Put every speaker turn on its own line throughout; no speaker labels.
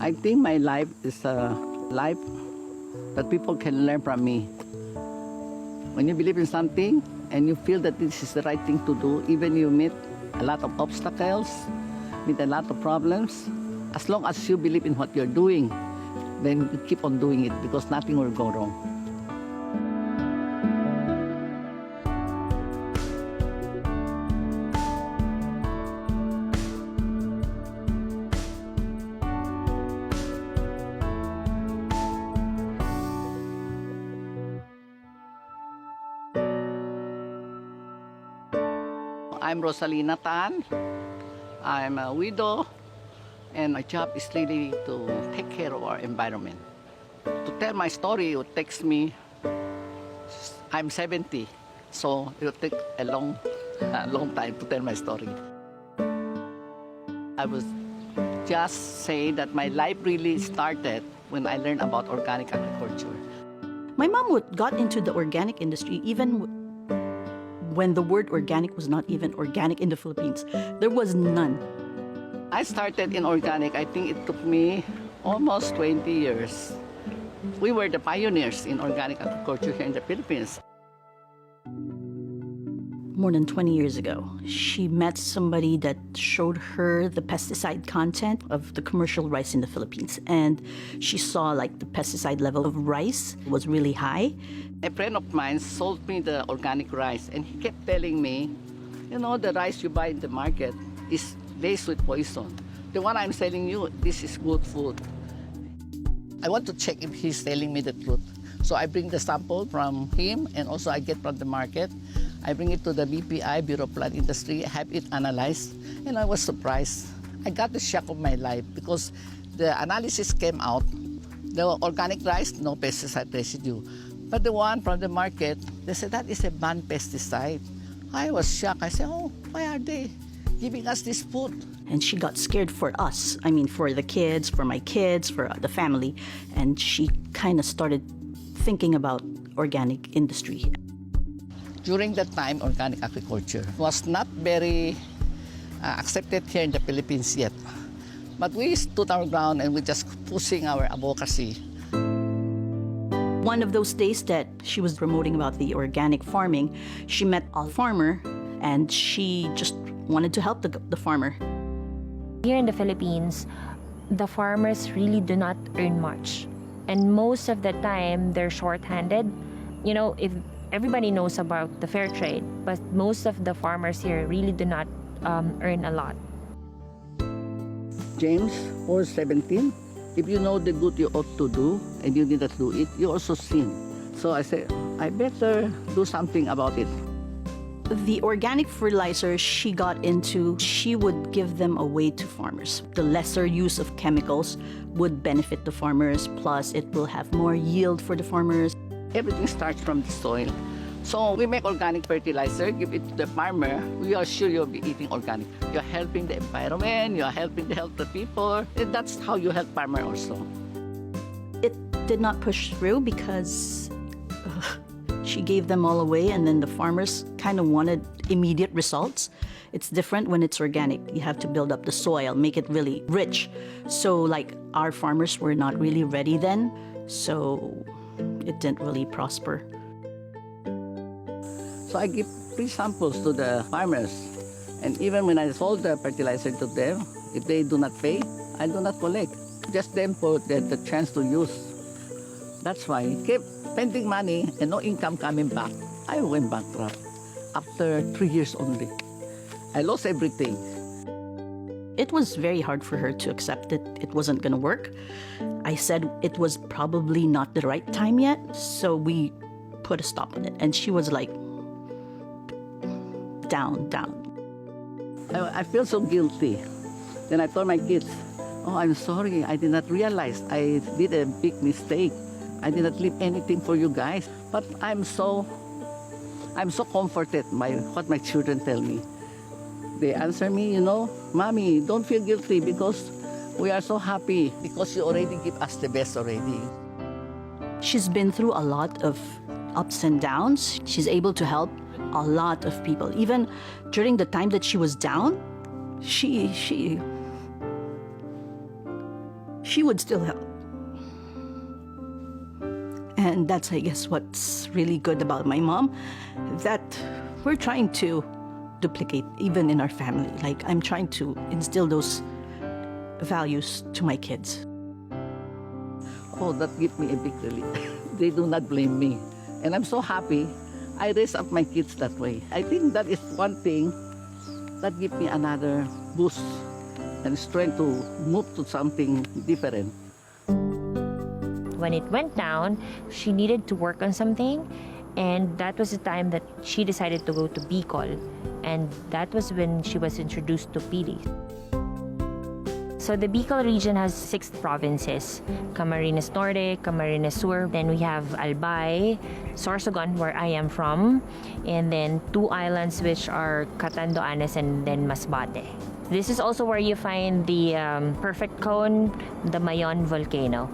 I think my life is a life that people can learn from me. When you believe in something and you feel that this is the right thing to do, even you meet a lot of obstacles, meet a lot of problems, as long as you believe in what you're doing, then you keep on doing it because nothing will go wrong. I'm Rosalina Tan. I'm a widow, and my job is really to take care of our environment. To tell my story, it would take me, I'm 70, so it will take a long time to tell my story. I would just say that my life really started when I learned about organic agriculture.
My mom got into the organic industry even when the word organic was not even organic in the Philippines. There was none.
I started in organic, I think it took me almost 20 years. We were the pioneers in organic agriculture here in the Philippines.
More than 20 years ago, she met somebody that showed her the pesticide content of the commercial rice in the Philippines. And she saw like the pesticide level of rice was really high.
A friend of mine sold me the organic rice, and he kept telling me, you know, the rice you buy in the market is laced with poison. The one I'm selling you, this is good food. I want to check if he's telling me the truth. So I bring the sample from him, and also I get from the market. I bring it to the BPI, Bureau of Plant Industry, have it analyzed, and I was surprised. I got the shock of my life because the analysis came out. The organic rice, no pesticide residue. But the one from the market, they said that is a banned pesticide. I was shocked. I said, oh, why are they giving us this food?
And she got scared for us. I mean, for the kids, for my kids, for the family. And she kind of started thinking about organic industry.
During that time, organic agriculture was not very accepted here in the Philippines yet. But we stood our ground and we just pushing our advocacy.
One of those days that she was promoting about the organic farming, she met a farmer and she just wanted to help the farmer.
Here in the Philippines, the farmers really do not earn much. And most of the time, they're short-handed. You know, if everybody knows about the fair trade, but most of the farmers here really do not earn a lot.
James 4:17, if you know the good you ought to do and you did not do it, you also sin. So I said, I better do something about it.
The organic fertilizer she got into, she would give them away to farmers. The lesser use of chemicals would benefit the farmers, plus it will have more yield for the farmers.
Everything starts from the soil. So we make organic fertilizer, give it to the farmer. We are sure you'll be eating organic. You're helping the environment, you're helping the health of the people. And that's how you help farmer also.
It did not push through because she gave them all away, and then the farmers kind of wanted immediate results. It's different when it's organic. You have to build up the soil, make it really rich. So like our farmers were not really ready then, so it didn't really prosper.
So I give free samples to the farmers. And even when I sold the fertilizer to them, if they do not pay, I do not collect. Just them for the chance to use. That's why I kept spending money and no income coming back. I went bankrupt after 3 years only. I lost everything.
It was very hard for her to accept that it wasn't going to work. I said it was probably not the right time yet, so we put a stop on it. And she was like, down.
I feel so guilty. Then I told my kids, oh, I'm sorry. I did not realize I did a big mistake. I did not leave anything for you guys. But I'm so comforted by what my children tell me. They answer me, you know, Mommy, don't feel guilty because we are so happy because you already give us the best already.
She's been through a lot of ups and downs. She's able to help a lot of people. Even during the time that she was down, she she would still help. And that's, I guess, what's really good about my mom, that we're trying to duplicate even in our family. Like, I'm trying to instill those values to my kids.
Oh, that gives me a big relief. They do not blame me. And I'm so happy I raise up my kids that way. I think that is one thing that gives me another boost and strength to move to something different.
When it went down, she needed to work on something, and that was the time that she decided to go to Bicol, and that was when she was introduced to Pili. So the Bicol region has 6 provinces: Camarines Norte, Camarines Sur, then we have Albay, Sorsogon, where I am from, and then 2 islands which are Catanduanes and then Masbate. This is also where you find the perfect cone, the Mayon volcano.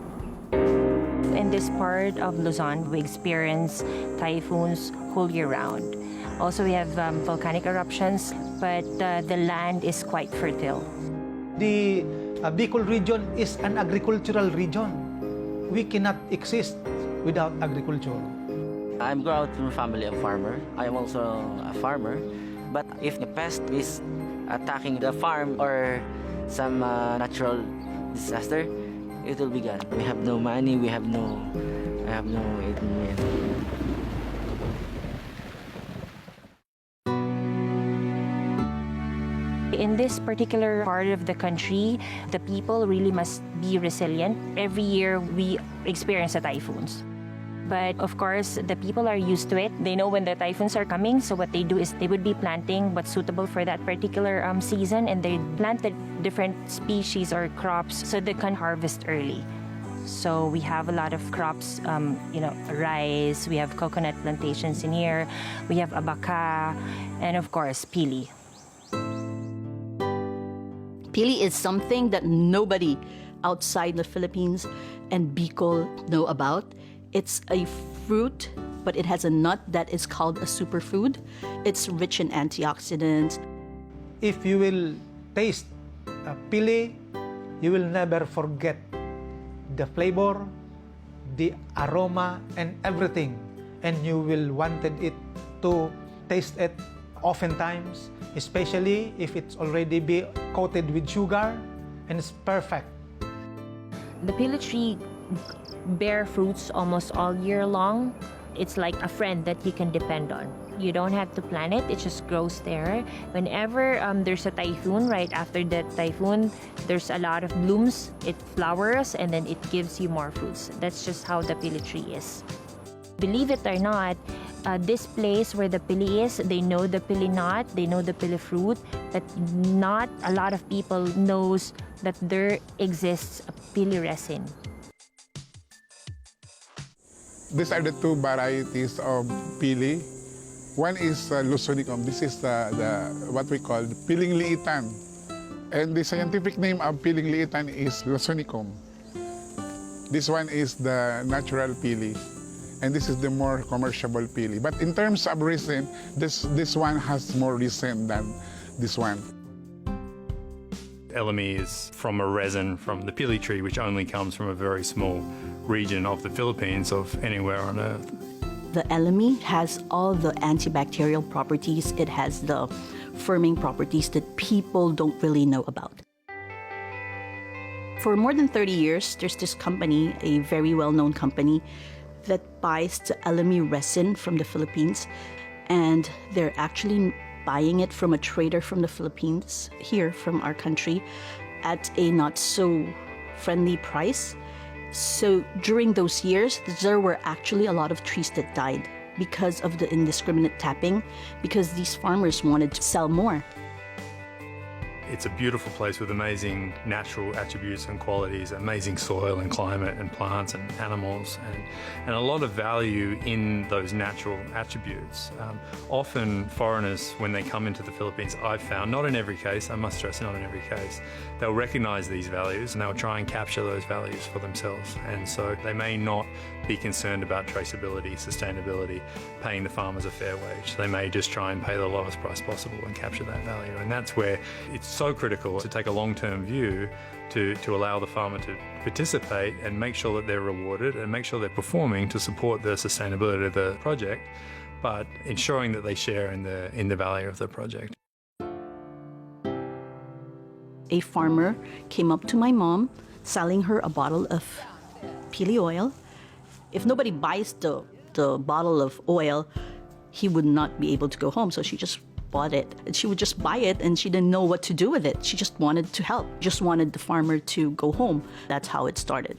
In this part of Luzon, we experience typhoons whole year round. Also, we have volcanic eruptions, but the land is quite fertile.
The Bicol region is an agricultural region. We cannot exist without agriculture.
I'm grown up in a family of farmer. I'm also a farmer. But if the pest is attacking the farm or some natural disaster, it will be gone. We have no money, I have no
In this particular part of the country, the people really must be resilient. Every year we experience the typhoons. But of course, the people are used to it. They know when the typhoons are coming, so what they do is they would be planting what's suitable for that particular season, and they plant the different species or crops so they can harvest early. So we have a lot of crops, rice, we have coconut plantations in here, we have abaca, and of course, pili.
Pili is something that nobody outside the Philippines and Bicol know about. It's a fruit, but it has a nut that is called a superfood. It's rich in antioxidants.
If you will taste pili, you will never forget the flavor, the aroma, and everything. And you will wanted it to taste it oftentimes, especially if it's already be coated with sugar, and it's perfect.
The pili tree bear fruits almost all year long. It's like a friend that you can depend on. You don't have to plant it, it just grows there. Whenever there's a typhoon, right after that typhoon, there's a lot of blooms, it flowers, and then it gives you more fruits. That's just how the pili tree is. Believe it or not, this place where the pili is, they know the pili nut, they know the pili fruit, but not a lot of people knows that there exists a pili resin.
These are the 2 varieties of pili. One is Lusonicum. This is what we call Piling liitan. And the scientific name of Piling liitan is Lusonicum. This one is the natural pili. And this is the more commercial pili. But in terms of resin, this one has more resin than this one.
Elemi is from a resin from the pili tree, which only comes from a very small region of the Philippines, of anywhere on Earth.
The Elemi has all the antibacterial properties. It has the firming properties that people don't really know about. For more than 30 years, there's this company, a very well-known company, that buys the Elemi resin from the Philippines, and they're actually buying it from a trader from the Philippines, here from our country, at a not so friendly price. So during those years, there were actually a lot of trees that died because of the indiscriminate tapping, because these farmers wanted to sell more.
It's a beautiful place with amazing natural attributes and qualities, amazing soil and climate and plants and animals, and a lot of value in those natural attributes. Often foreigners, when they come into the Philippines, I've found, not in every case, I must stress not in every case, they'll recognize these values and they'll try and capture those values for themselves. And so they may not be concerned about traceability, sustainability, paying the farmers a fair wage. They may just try and pay the lowest price possible and capture that value. And that's where it's so critical to take a long-term view to allow the farmer to participate and make sure that they're rewarded and make sure they're performing to support the sustainability of the project, but ensuring that they share in the value of the project.
A farmer came up to my mom selling her a bottle of Pili oil. If nobody buys the bottle of oil, he would not be able to go home. So she just bought it. And she would just buy it and she didn't know what to do with it. She just wanted to help, just wanted the farmer to go home. That's how it started.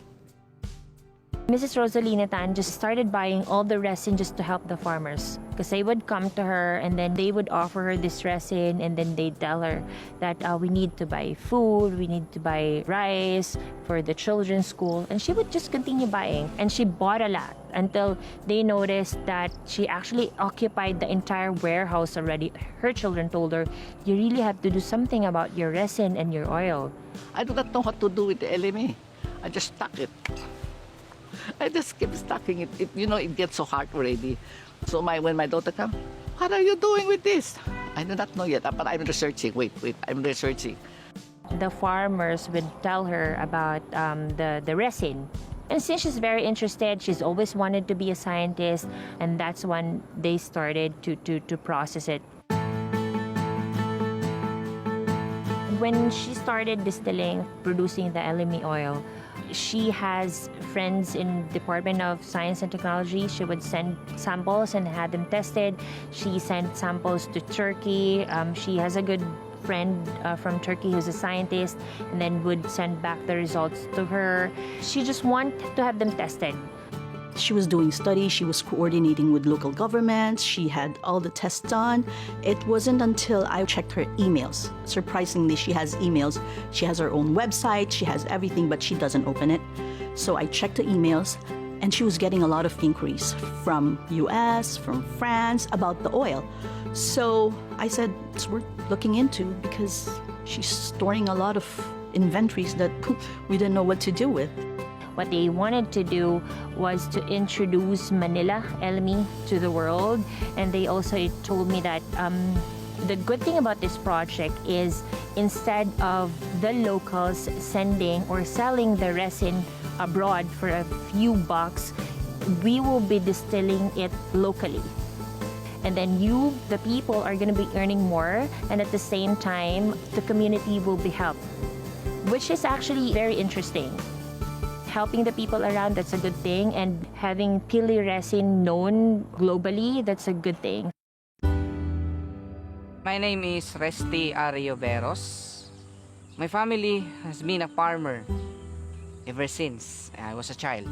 Mrs. Rosalina Tan just started buying all the resin just to help the farmers. Because they would come to her and then they would offer her this resin and then they'd tell her that we need to buy food, we need to buy rice for the children's school. And she would just continue buying. And she bought a lot until they noticed that she actually occupied the entire warehouse already. Her children told her, you really have to do something about your resin and your oil.
I do not know what to do with the Elemi. I just stuck it. I just keep stacking it. It gets so hard already. So when my daughter comes, what are you doing with this? I do not know yet, but I'm researching. Wait, I'm researching.
The farmers would tell her about the resin. And since she's very interested, she's always wanted to be a scientist, and that's when they started to process it. When she started distilling, producing the Elemi oil, she has friends in Department of Science and Technology. She would send samples and had them tested. She sent samples to Turkey. She has a good friend from Turkey who's a scientist and then would send back the results to her. She just wanted to have them tested.
She was doing studies, she was coordinating with local governments, she had all the tests done. It wasn't until I checked her emails. Surprisingly, she has emails. She has her own website, she has everything, but she doesn't open it. So I checked the emails, and she was getting a lot of inquiries from US, from France about the oil. So I said, it's worth looking into because she's storing a lot of inventories that we didn't know what to do with.
What they wanted to do was to introduce Manila Elemi to the world. And they also told me that the good thing about this project is instead of the locals sending or selling the resin abroad for a few bucks, we will be distilling it locally. And then you, the people, are going to be earning more. And at the same time, the community will be helped, which is actually very interesting. Helping the people around, that's a good thing. And having Pili resin known globally, that's a good thing.
My name is Resti Arioveros. My family has been a farmer ever since I was a child.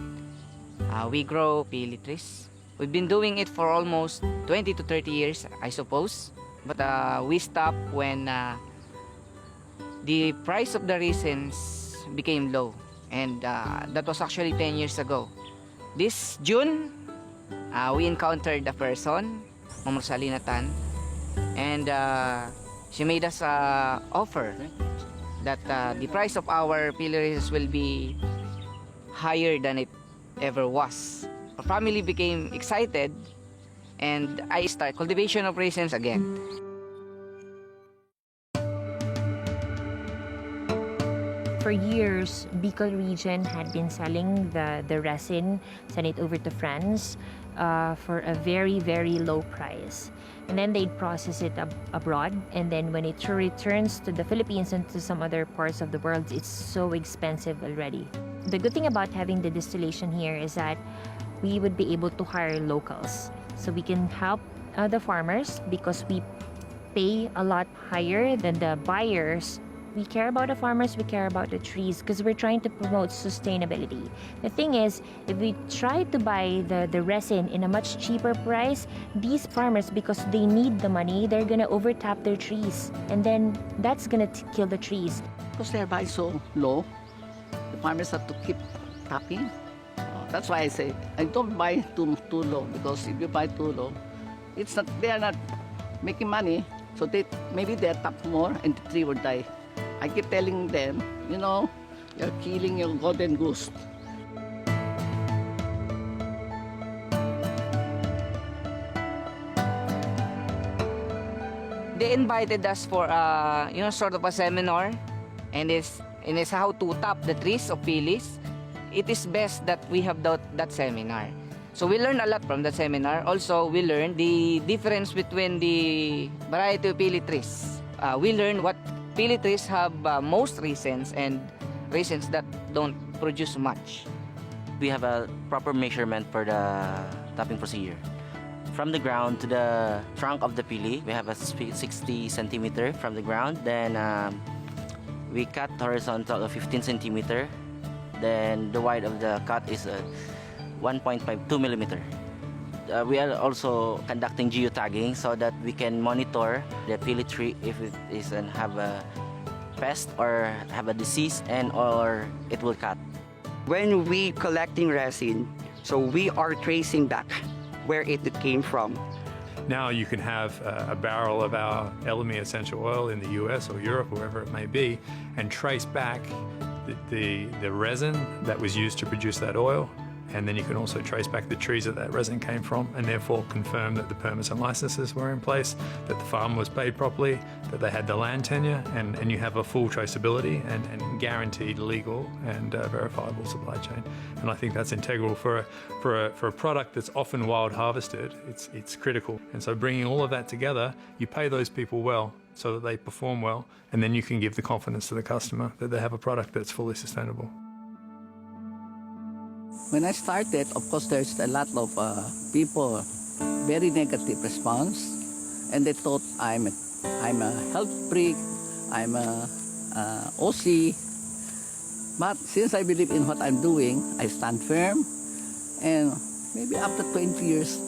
We grow pili trees. We've been doing it for almost 20 to 30 years, I suppose. But we stopped when the price of the resins became low. And that was actually 10 years ago. This June, we encountered a person, Ma'am Rosalina Tan, and she made us an offer that the price of our pili resins will be higher than it ever was. Our family became excited, and I started cultivation of raisins again.
For years, Bicol region had been selling the resin, send it over to France for a very, very low price. And then they'd process it abroad. And then when it returns to the Philippines and to some other parts of the world, it's so expensive already. The good thing about having the distillation here is that we would be able to hire locals. So we can help the farmers because we pay a lot higher than the buyers. We care about the farmers, we care about the trees because we're trying to promote sustainability. The thing is, if we try to buy the resin in a much cheaper price, these farmers, because they need the money, they're going to overtap their trees. And then that's going to kill the trees.
Because they're buying so low, the farmers have to keep tapping. That's why I say, I don't buy too low, because if you buy too low, they are not making money. So maybe they'll tap more and the tree will die. I keep telling them, you're killing your golden goose.
Hindi, they invited us for sort of a seminar, and it's how to tap the trees of pilis. It is best that we have that seminar. So we learned a lot from that seminar. Also, we learned the difference between the variety of pili trees. We learned what pili trees have most raisins and raisins that don't produce much.
We have a proper measurement for the tapping procedure. From the ground to the trunk of the pili, we have a 60 centimeter from the ground. Then we cut horizontal of 15 centimeter. Then the width of the cut is 1.52 millimeter. We are also conducting geotagging so that we can monitor the pili tree if it is have a pest or have a disease or it will cut.
When we collecting resin, so we are tracing back where it came from.
Now you can have a barrel of our Elemi essential oil in the US or Europe, wherever it may be, and trace back the resin that was used to produce that oil. And then you can also trace back the trees that resin came from, and therefore confirm that the permits and licenses were in place, that the farm was paid properly, that they had the land tenure, and you have a full traceability and guaranteed legal and verifiable supply chain. And I think that's integral for a product that's often wild harvested. It's critical. And so bringing all of that together, you pay those people well so that they perform well, and then you can give the confidence to the customer that they have a product that's fully sustainable.
When I started, of course, there's a lot of people, very negative response, and they thought I'm a health freak, I'm a OC. But since I believe in what I'm doing, I stand firm, and maybe after 20 years,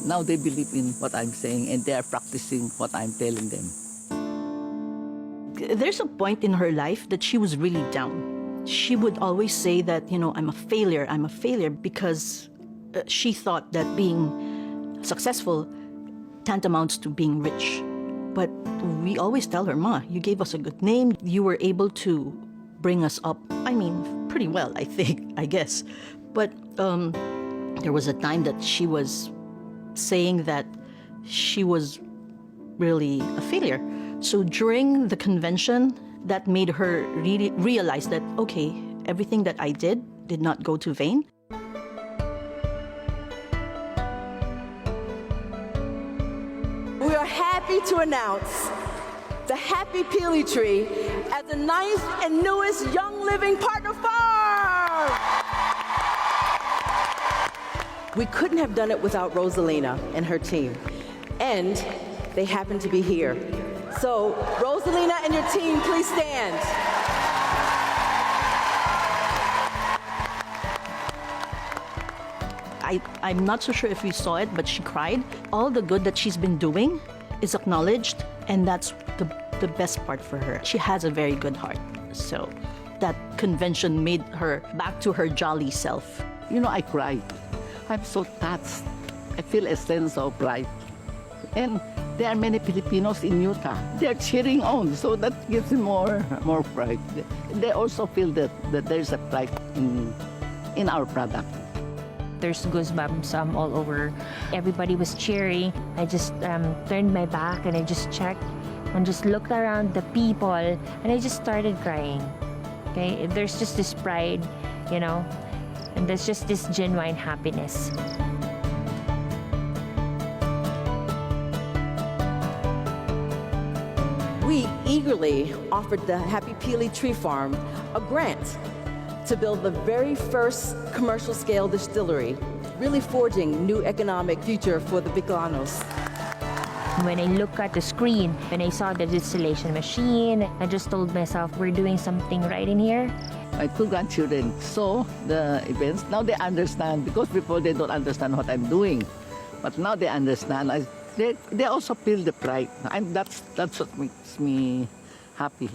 now they believe in what I'm saying, and they are practicing what I'm telling them.
There's a point in her life that she was really down. She would always say that, I'm a failure, because she thought that being successful tantamounts to being rich. But we always tell her, Ma, you gave us a good name. You were able to bring us up, pretty well, I guess. But there was a time that she was saying that she was really a failure. So during the convention, that made her really realize that, okay, everything that I did not go to vain.
We are happy to announce the Happy Pili Tree as the 9th and newest Young Living Partner Farm. We couldn't have done it without Rosalina and her team, and they happen to be here. So, Rosalina and your team, please stand.
I'm not so sure if you saw it, but she cried. All the good that she's been doing is acknowledged, and that's the best part for her. She has a very good heart. So that convention made her back to her jolly self.
I cried. I'm so touched. I feel a sense of pride. And there are many Filipinos in Utah. They're cheering on, so that gives them more pride. They also feel that there's a pride in our product.
There's goosebumps all over. Everybody was cheering. I just turned my back and I just checked and just looked around the people, and I just started crying. Okay, there's just this pride, and there's just this genuine happiness.
We eagerly offered the Happy Pili Tree Farm a grant to build the very first commercial-scale distillery, really forging new economic future for the Bicolanos.
When I look at the screen, when I saw the distillation machine, I just told myself, we're doing something right in here.
My 2 grandchildren saw the events. Now they understand, because before they don't understand what I'm doing. But now they understand. They also feel the pride. And that's what makes me happy.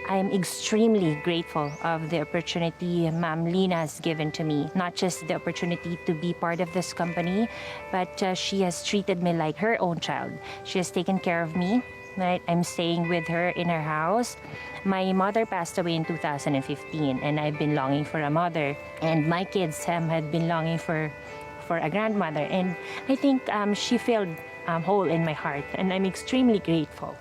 I am extremely grateful of the opportunity Ma'am Lina has given to me. Not just the opportunity to be part of this company, but she has treated me like her own child. She has taken care of me. Right? I'm staying with her in her house. My mother passed away in 2015, and I've been longing for a mother. And my kids had been longing for a grandmother. And I think she filled hole in my heart, and I'm extremely grateful.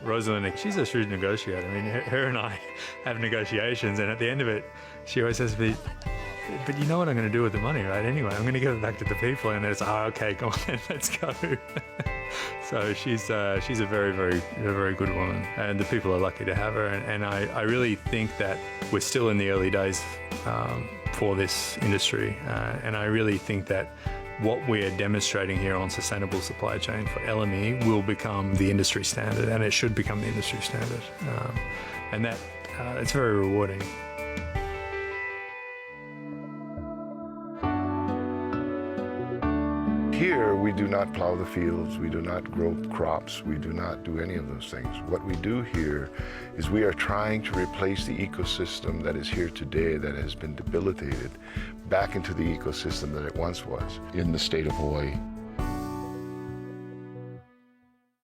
Rosalina, she's a shrewd negotiator. I mean, her and I have negotiations, and at the end of it, she always says to me, but you know what I'm going to do with the money, right? Anyway, I'm going to give it back to the people, and then it's, okay, come on, let's go. So she's a very good woman, and the people are lucky to have her. And I really think that we're still in the early days for this industry, and I really think that what we're demonstrating here on sustainable supply chain for Elemi will become the industry standard, and it should become the industry standard, and that it's very rewarding.
Here, we do not plow the fields, we do not grow crops, we do not do any of those things. What we do here is we are trying to replace the ecosystem that is here today that has been debilitated back into the ecosystem that it once was in the state of Hawaii.